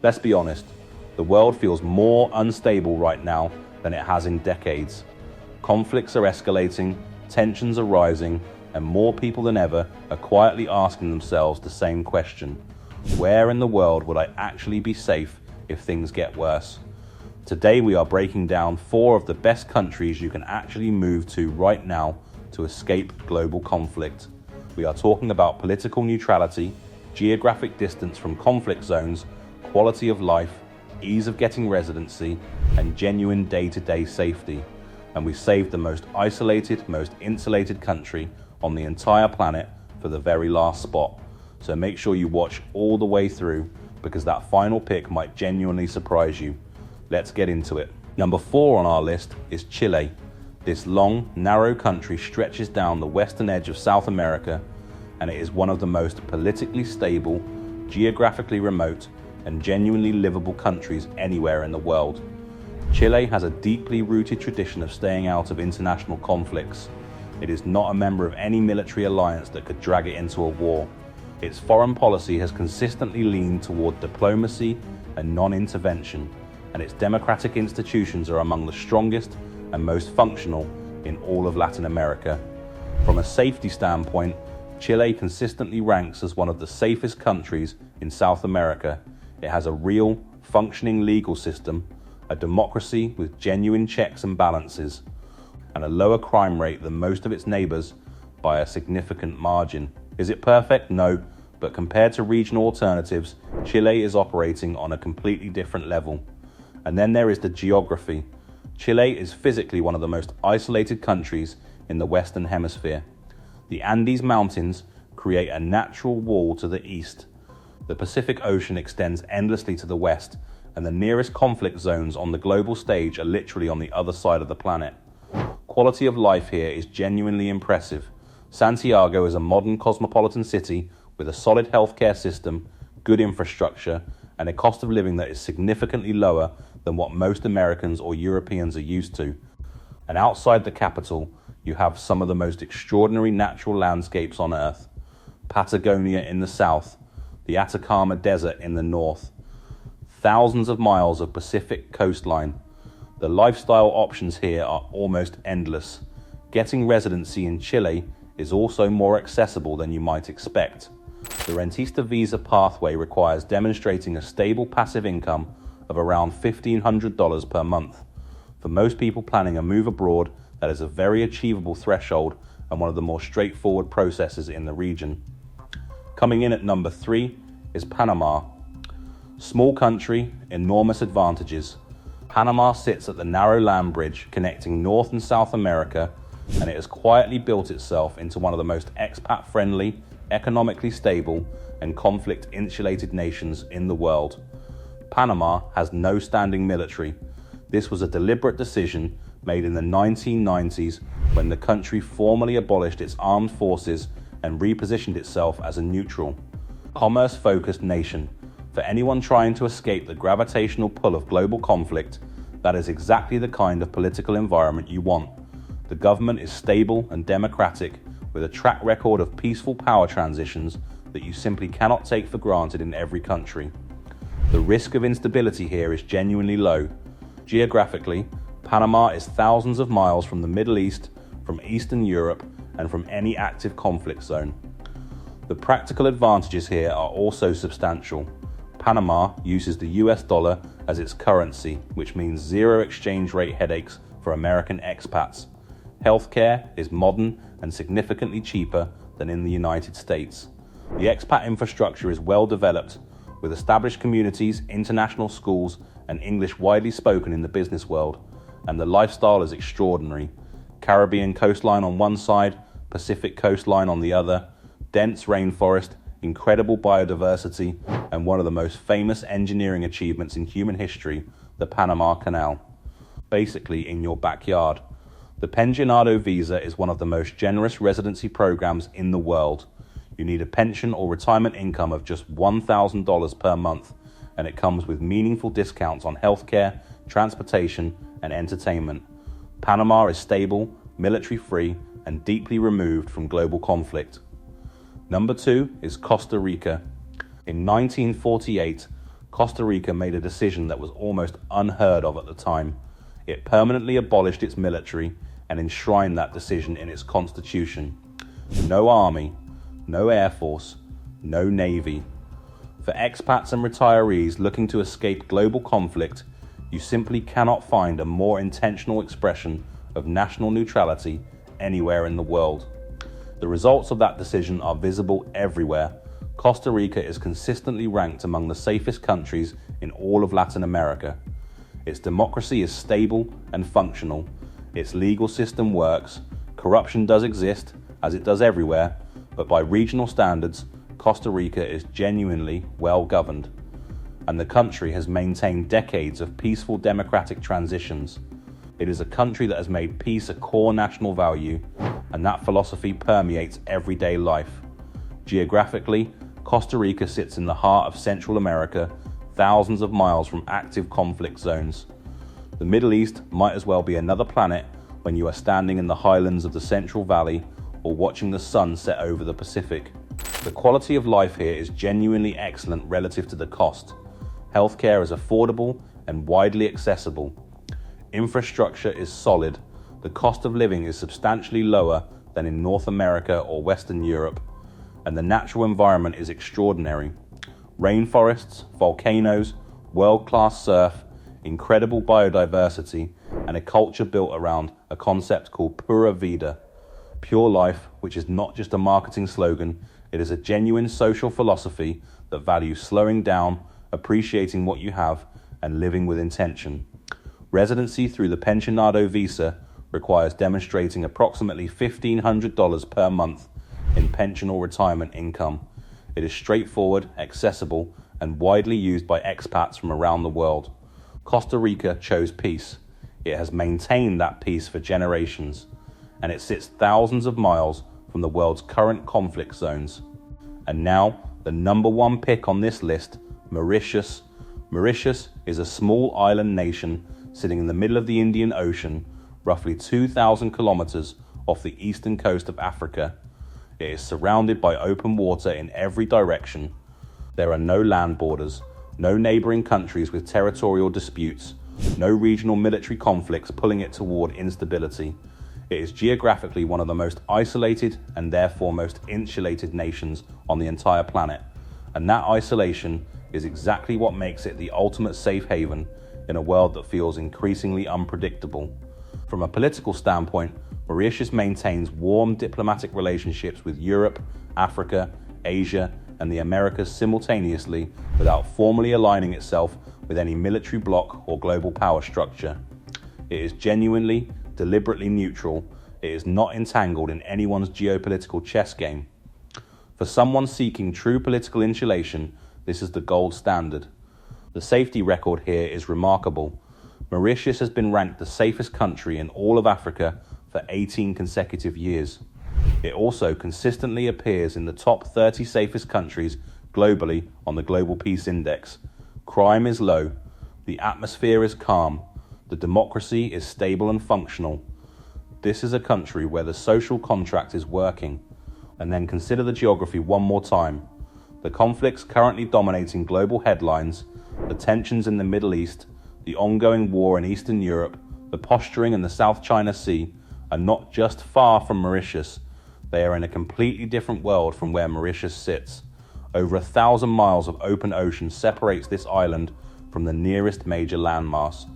Let's be honest, the world feels more unstable right now than it has in decades. Conflicts are escalating, tensions are rising, and more people than ever are quietly asking themselves the same question. Where in the world would I actually be safe if things get worse? Today we are breaking down 4 of the best countries you can actually move to right now to escape global conflict. We are talking about political neutrality, geographic distance from conflict zones, quality of life, ease of getting residency, and genuine day-to-day safety. And we saved the most isolated, most insulated country on the entire planet for the very last spot. So make sure you watch all the way through, because that final pick might genuinely surprise you. Let's get into it. Number 4 on our list is Chile. This long, narrow country stretches down the western edge of South America, and it is one of the most politically stable, geographically remote, and genuinely livable countries anywhere in the world. Chile has a deeply rooted tradition of staying out of international conflicts. It is not a member of any military alliance that could drag it into a war. Its foreign policy has consistently leaned toward diplomacy and non-intervention, and its democratic institutions are among the strongest and most functional in all of Latin America. From a safety standpoint, Chile consistently ranks as one of the safest countries in South America. It has a real, functioning legal system, a democracy with genuine checks and balances, and a lower crime rate than most of its neighbors by a significant margin. Is it perfect? No, but compared to regional alternatives, Chile is operating on a completely different level. And then there is the geography. Chile is physically one of the most isolated countries in the Western Hemisphere. The Andes Mountains create a natural wall to the east. The Pacific Ocean extends endlessly to the west, and the nearest conflict zones on the global stage are literally on the other side of the planet. Quality of life here is genuinely impressive. Santiago is a modern cosmopolitan city with a solid healthcare system, good infrastructure, and a cost of living that is significantly lower than what most Americans or Europeans are used to. And outside the capital, you have some of the most extraordinary natural landscapes on Earth. Patagonia in the south, the Atacama Desert in the north, thousands of miles of Pacific coastline. The lifestyle options here are almost endless. Getting residency in Chile is also more accessible than you might expect. The Rentista visa pathway requires demonstrating a stable passive income of around $1,500 per month. For most people planning a move abroad, that is a very achievable threshold and one of the more straightforward processes in the region. Coming in at number 3 is Panama. Small country, enormous advantages. Panama sits at the narrow land bridge connecting North and South America, and it has quietly built itself into one of the most expat-friendly, economically stable, and conflict-insulated nations in the world. Panama has no standing military. This was a deliberate decision made in the 1990s when the country formally abolished its armed forces and repositioned itself as a neutral, commerce-focused nation. For anyone trying to escape the gravitational pull of global conflict, that is exactly the kind of political environment you want. The government is stable and democratic, with a track record of peaceful power transitions that you simply cannot take for granted in every country. The risk of instability here is genuinely low. Geographically, Panama is thousands of miles from the Middle East, from Eastern Europe, and from any active conflict zone. The practical advantages here are also substantial. Panama uses the US dollar as its currency, which means zero exchange rate headaches for American expats. Healthcare is modern and significantly cheaper than in the United States. The expat infrastructure is well developed, with established communities, international schools, and English widely spoken in the business world, and the lifestyle is extraordinary. Caribbean coastline on one side, Pacific coastline on the other, dense rainforest, incredible biodiversity, and one of the most famous engineering achievements in human history, the Panama Canal. Basically in your backyard. The Pensionado visa is one of the most generous residency programs in the world. You need a pension or retirement income of just $1,000 per month, and it comes with meaningful discounts on healthcare, transportation, and entertainment. Panama is stable, military-free, and deeply removed from global conflict. Number 2 is Costa Rica. In 1948, Costa Rica made a decision that was almost unheard of at the time. It permanently abolished its military and enshrined that decision in its constitution. No army, no air force, no navy. For expats and retirees looking to escape global conflict, you simply cannot find a more intentional expression of national neutrality anywhere in the world. The results of that decision are visible everywhere. Costa Rica is consistently ranked among the safest countries in all of Latin America. Its democracy is stable and functional. Its legal system works. Corruption does exist, as it does everywhere, but by regional standards, Costa Rica is genuinely well governed. And the country has maintained decades of peaceful democratic transitions. It is a country that has made peace a core national value, and that philosophy permeates everyday life. Geographically, Costa Rica sits in the heart of Central America, thousands of miles from active conflict zones. The Middle East might as well be another planet when you are standing in the highlands of the Central Valley or watching the sun set over the Pacific. The quality of life here is genuinely excellent relative to the cost. Healthcare is affordable and widely accessible. Infrastructure is solid. The cost of living is substantially lower than in North America or Western Europe, and the natural environment is extraordinary. Rainforests, volcanoes, world-class surf, incredible biodiversity, and a culture built around a concept called Pura Vida. Pure life, which is not just a marketing slogan, it is a genuine social philosophy that values slowing down, appreciating what you have, and living with intention. Residency through the Pensionado visa requires demonstrating approximately $1,500 per month in pension or retirement income. It is straightforward, accessible, and widely used by expats from around the world. Costa Rica chose peace. It has maintained that peace for generations, and it sits thousands of miles from the world's current conflict zones. And now, the number one pick on this list, Mauritius. Mauritius is a small island nation sitting in the middle of the Indian Ocean, roughly 2,000 kilometers off the eastern coast of Africa. It is surrounded by open water in every direction. There are no land borders, no neighboring countries with territorial disputes, no regional military conflicts pulling it toward instability. It is geographically one of the most isolated and therefore most insulated nations on the entire planet. And that isolation is exactly what makes it the ultimate safe haven in a world that feels increasingly unpredictable. From a political standpoint, Mauritius maintains warm diplomatic relationships with Europe, Africa, Asia, and the Americas simultaneously without formally aligning itself with any military bloc or global power structure. It is genuinely, deliberately neutral. It is not entangled in anyone's geopolitical chess game. For someone seeking true political insulation, this is the gold standard. The safety record here is remarkable. Mauritius has been ranked the safest country in all of Africa for 18 consecutive years. It also consistently appears in the top 30 safest countries globally on the Global Peace Index. Crime is low. The atmosphere is calm. The democracy is stable and functional. This is a country where the social contract is working. And then consider the geography one more time. The conflicts currently dominating global headlines, the tensions in the Middle East, the ongoing war in Eastern Europe, the posturing in the South China Sea are not just far from Mauritius, they are in a completely different world from where Mauritius sits. Over 1,000 miles of open ocean separates this island from the nearest major landmass.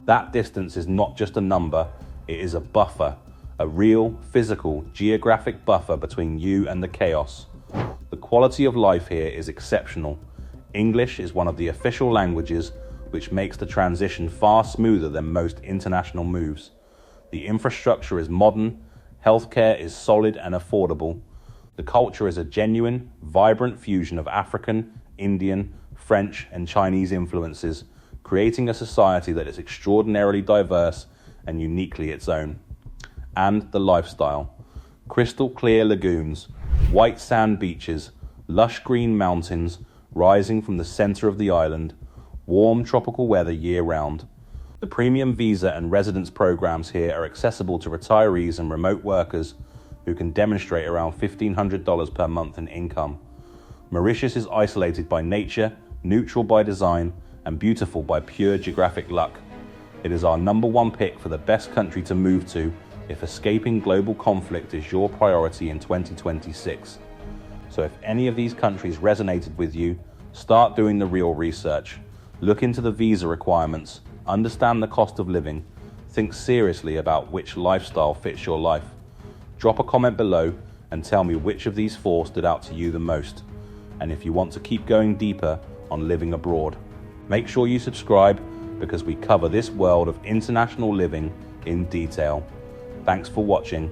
That distance is not just a number, it is a buffer, a real, physical, geographic buffer between you and the chaos. The quality of life here is exceptional. English is one of the official languages, which makes the transition far smoother than most international moves. The infrastructure is modern, healthcare is solid and affordable. The culture is a genuine, vibrant fusion of African, Indian, French, and Chinese influences, creating a society that is extraordinarily diverse and uniquely its own. And the lifestyle. Crystal clear lagoons, white sand beaches, lush green mountains rising from the center of the island, warm tropical weather year-round. The premium visa and residence programs here are accessible to retirees and remote workers who can demonstrate around $1,500 per month in income. Mauritius is isolated by nature, neutral by design, and beautiful by pure geographic luck. It is our #1 pick for the best country to move to if escaping global conflict is your priority in 2026. So if any of these countries resonated with you, start doing the real research. Look into the visa requirements, understand the cost of living, think seriously about which lifestyle fits your life. Drop a comment below and tell me which of these 4 stood out to you the most, and if you want to keep going deeper on living abroad. Make sure you subscribe because we cover this world of international living in detail. Thanks for watching.